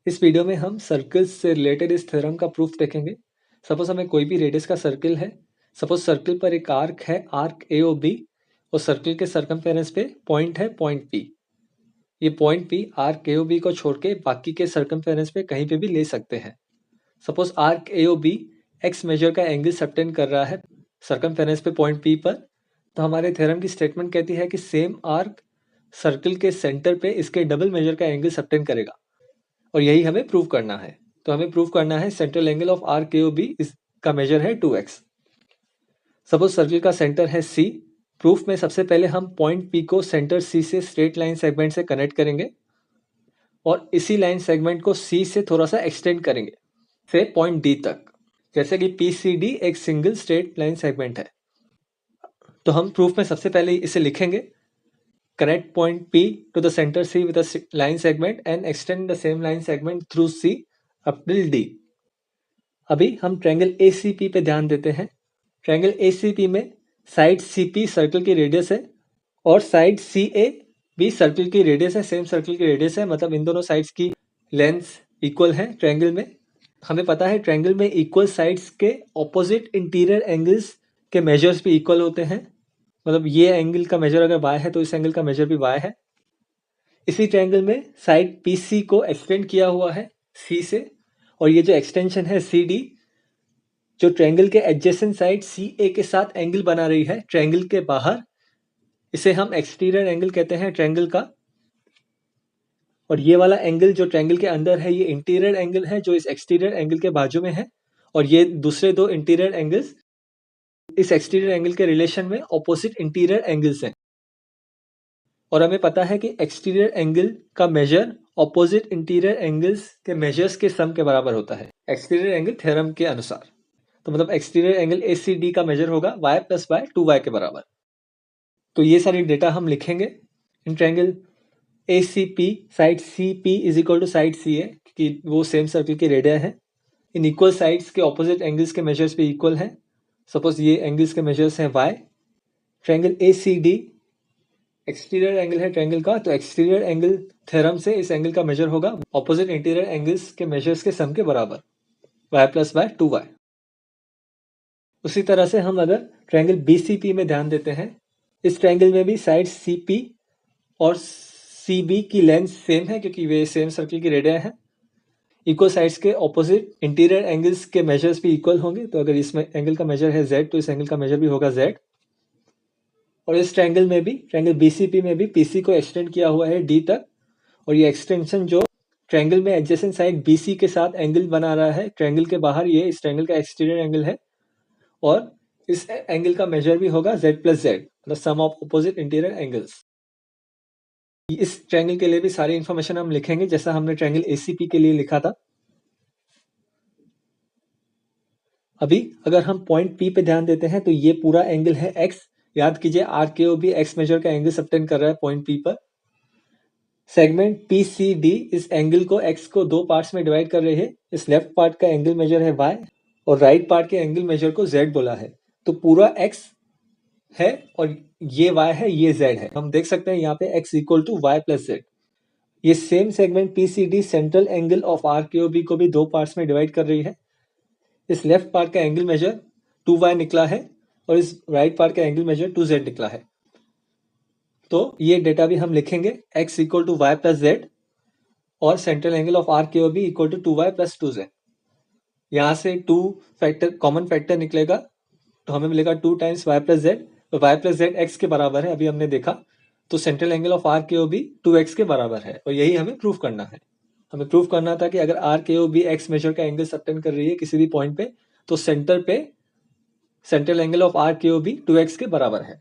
इस वीडियो में हम सर्कल्स से रिलेटेड इस थ्योरम का प्रूफ देखेंगे। सपोज हमें कोई भी रेडियस का सर्कल है। सपोज सर्कल पर एक आर्क है, आर्क ए ओ बी, और सर्कल के सर्कमफेरेंस पे पॉइंट है, पॉइंट पी। ये point P arc A O B को छोड़ के बाकी के सर्कमफेरेंस पे कहीं पे भी ले सकते हैं। Suppose arc A O B X measure का एंगल सबटेंड कर रहा है सर्कमफेरेंस पे पॉइंट पी पर, तो हमारे थ्योरम की स्टेटमेंट कहती है कि सेम आर्क सर्कल के सेंटर पे इसके डबल मेजर का एंगल सबटेंड करेगा, और यही हमें प्रूव करना है। तो हमें प्रूव करना है सेंट्रल एंगल ऑफ आर्क के ओ बी, इसका मेजर है 2x। सपोज सर्कल का सेंटर है C। प्रूफ में सबसे पहले हम पॉइंट P को सेंटर C से स्ट्रेट लाइन सेगमेंट से कनेक्ट करेंगे, और इसी लाइन सेगमेंट को C से थोड़ा सा एक्सटेंड करेंगे से पॉइंट D तक, जैसे कि PCD एक सिंगल स्ट्रेट लाइन सेगमेंट है। तो हम प्रूफ में सबसे पहले इसे लिखेंगे, connect point P to the center C with a line segment and extend the same line segment through C up till D। अभी हम ट्रायंगल ACP पे ध्यान देते हैं। ट्रायंगल ACP में साइड CP सर्कल की रेडियस है और साइड CA भी सर्कल की रेडियस है, सेम सर्कल की रेडियस है, मतलब इन दोनों साइड्स की लेंथ इक्वल है ट्रायंगल में। हमें पता है ट्रायंगल में इक्वल साइड्स के ऑपोजिट इंटीरियर एंगल्स के मेजर्स भी इक्वल होते हैं। मतलब ये एंगल का मेजर अगर y है तो इस एंगल का मेजर भी y है। इसी ट्रायंगल में साइड PC को एक्सटेंड किया हुआ है C से, और ये जो एक्सटेंशन है CD जो ट्रायंगल के एडजेसेंट साइड CA के साथ एंगल बना रही है ट्रायंगल के बाहर, इसे हम एक्सटीरियर एंगल कहते हैं ट्रायंगल का। और ये वाला एंगल जो ट्रायंगल के अंदर है ये इंटीरियर एंगल है जो इस एक्सटीरियर एंगल के बाजू में है, और ये दूसरे दो इंटीरियर एंगल्स इस एक्सटीरियर एंगल के रिलेशन में ऑपोजिट इंटीरियर एंगल्स हैं। और हमें पता है कि एक्सटीरियर एंगल का मेजर ऑपोजिट इंटीरियर एंगल्स के मेजर्स के सम के बराबर होता है एक्सटीरियर एंगल थ्योरम के अनुसार। तो मतलब एक्सटीरियर एंगल ACD का मेजर होगा y + y 2y के बराबर। तो ये सारी डेटा हम लिखेंगे in triangle ACP side CP is equal to side CA, कि वो सेम सर्कल की रेडिया है। इन इक्वल साइड्स के ऑपोजिट एंगल्स के मेजर्स भी इक्वल हैं। सपोज ये एंगल्स के मेजर्स हैं y। Triangle ACD exterior angle है ट्रायंगल का, तो एक्सटीरियर एंगल थ्योरम से इस एंगल का मेजर होगा ऑपोजिट इंटीरियर एंगल्स के मेजर्स के सम के बराबर y + y 2y। उसी तरह से हम अगर ट्रायंगल BCP में ध्यान देते हैं, इस ट्रायंगल में भी साइड CP और CB की लेंथ सेम है क्योंकि वे सेम सर्कल की रेडिया है। इक्वल साइड्स के ऑपोजिट इंटीरियर एंगल्स के मेजर्स भी इक्वल होंगे, तो अगर इसमें एंगल का मेजर है Z तो इस एंगल का मेजर भी होगा Z। और इस ट्रायंगल में भी ट्रायंगल BCP में भी PC को एक्सटेंड किया हुआ है D तक, और ये एक्सटेंशन जो ट्रायंगल में एडजेसेंट साइड BC के साथ एंगल बना रहा है ट्रायंगल के बाहर, ये इस ट्रायंगल का एक्सटीरियर एंगल है, और इस एंगल का मेजर भी होगा Z + Z, मतलब सम ऑफ ऑपोजिट इंटीरियर एंगल्स। इस ट्रायंगल के लिए भी सारी इंफॉर्मेशन हम लिखेंगे जैसा हमने ट्रायंगल ACP के लिए लिखा था। अभी अगर हम पॉइंट P पे ध्यान देते हैं तो ये पूरा एंगल है X। याद कीजिए आर्क के ओ बी X मेजर का एंगल सबटेंड कर रहा है पॉइंट P पर। सेगमेंट PCD इस एंगल को X को दो पार्ट्स में डिवाइड कर रही है। इस लेफ्ट पार्ट का एंगल मेजर है Y, और राइट पार्ट के एंगल मेजर को Z बोला है। तो पूरा X है और ये Y है, ये Z है। हम देख सकते हैं यहाँ पे X = Y + Z। ये same segment PCD central angle of arc के ओ बी को भी दो पार्ट्स में डिवाइड कर रही है। इस लेफ्ट पार्ट का एंगल मेजर 2y निकला है और इस राइट पार्ट का एंगल मेजर 2z निकला है। तो ये डेटा भी हम लिखेंगे x = y + z, और सेंट्रल एंगल ऑफ आर्क के ओ बी = 2y + 2z। यहाँ से 2 फैक्टर कॉमन फैक्टर निकलेगा, तो हमें मिलेगा 2 × y + z। तो y + z x के बराबर है, अभी हमने देखा। तो सेंट्रल एंगल ऑफ आर्क के ओ बी 2x के बराबर है, और यही हमें प्रूफ करना है। हमें प्रूफ करना था कि अगर आर्क के ओ बी X मेजर का एंगल सबटेंड कर रही है किसी भी पॉइंट पे, तो सेंटर पे सेंट्रल एंगल ऑफ आर्क के ओ बी 2x के बराबर है।